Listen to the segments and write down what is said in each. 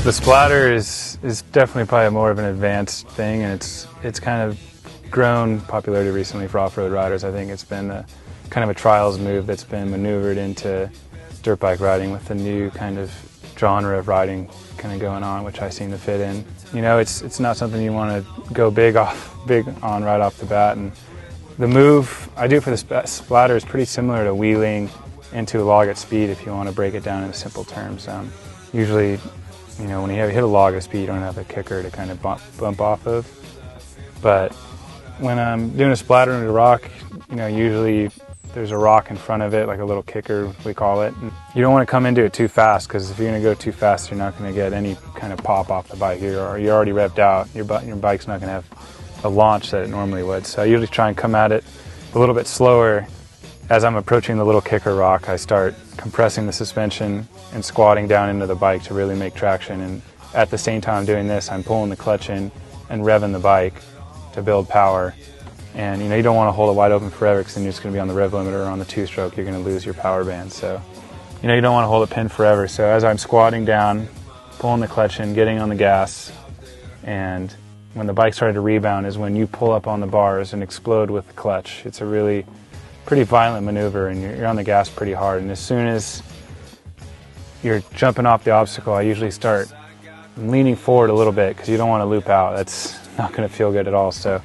The Splatter is definitely probably more of an advanced thing, and it's kind of grown popularity recently for off-road riders. I think it's been kind of a trials move that's been maneuvered into dirt bike riding with the new kind of genre of riding kind of going on, which I seem to fit in. You know, it's not something you want to go big on right off the bat, and the move I do for the Splatter is pretty similar to wheeling into a log at speed if you want to break it down in simple terms. Usually, you know, when you hit a log at speed, you don't have a kicker to kind of bump off of. But when I'm doing a splatter into a rock, you know, usually there's a rock in front of it, like a little kicker, we call it. And you don't want to come into it too fast, because if you're going to go too fast, you're not going to get any kind of pop off the bike. You're already revved out. Your bike's not going to have a launch that it normally would. So I usually try and come at it a little bit slower. As I'm approaching the little kicker rock, I start compressing the suspension and squatting down into the bike to really make traction. And at the same time doing this, I'm pulling the clutch in and revving the bike to build power. And you know, you don't want to hold it wide open forever, because then you're just going to be on the rev limiter or on the two-stroke. You're going to lose your power band. So you know, you don't want to hold it pinned forever. So as I'm squatting down, pulling the clutch in, getting on the gas, and when the bike started to rebound is when you pull up on the bars and explode with the clutch. It's a really pretty violent maneuver, and you're on the gas pretty hard. And as soon as you're jumping off the obstacle, I usually start leaning forward a little bit, because you don't want to loop out. That's not going to feel good at all. So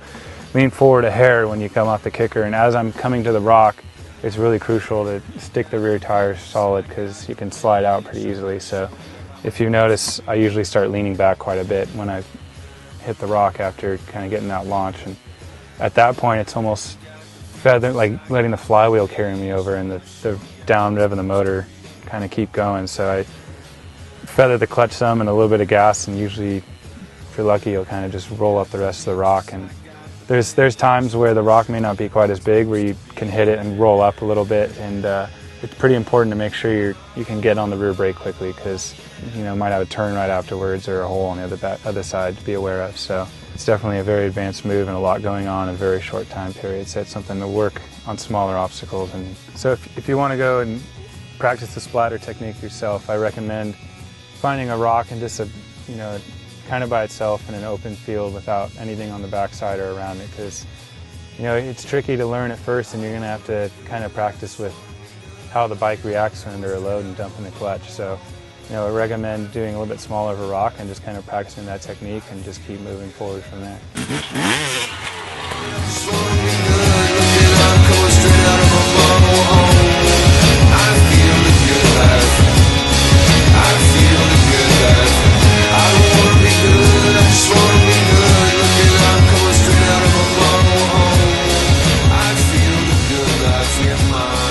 lean forward a hair when you come off the kicker, and as I'm coming to the rock, it's really crucial to stick the rear tire solid, because you can slide out pretty easily. So if you notice, I usually start leaning back quite a bit when I hit the rock after kind of getting that launch. And at that point, it's almost like letting the flywheel carry me over, and the down rev of the motor kind of keep going. So I feather the clutch some and a little bit of gas, and usually, if you're lucky, you'll kind of just roll up the rest of the rock. And there's times where the rock may not be quite as big, where you can hit it and roll up a little bit, and it's pretty important to make sure you can get on the rear brake quickly, because you know, might have a turn right afterwards or a hole on the other side to be aware of. So it's definitely a very advanced move, and a lot going on in a very short time period. So it's something to work on smaller obstacles. And so if you want to go and practice the splatter technique yourself, I recommend finding a rock and just you know, kind of by itself in an open field without anything on the backside or around it, because you know, it's tricky to learn at first, and you're going to have to kind of practice with how the bike reacts under a load and dumping the clutch. So you know, I recommend doing a little bit smaller of a rock and just kind of practicing that technique, and just keep moving forward from there. I feel the good life in my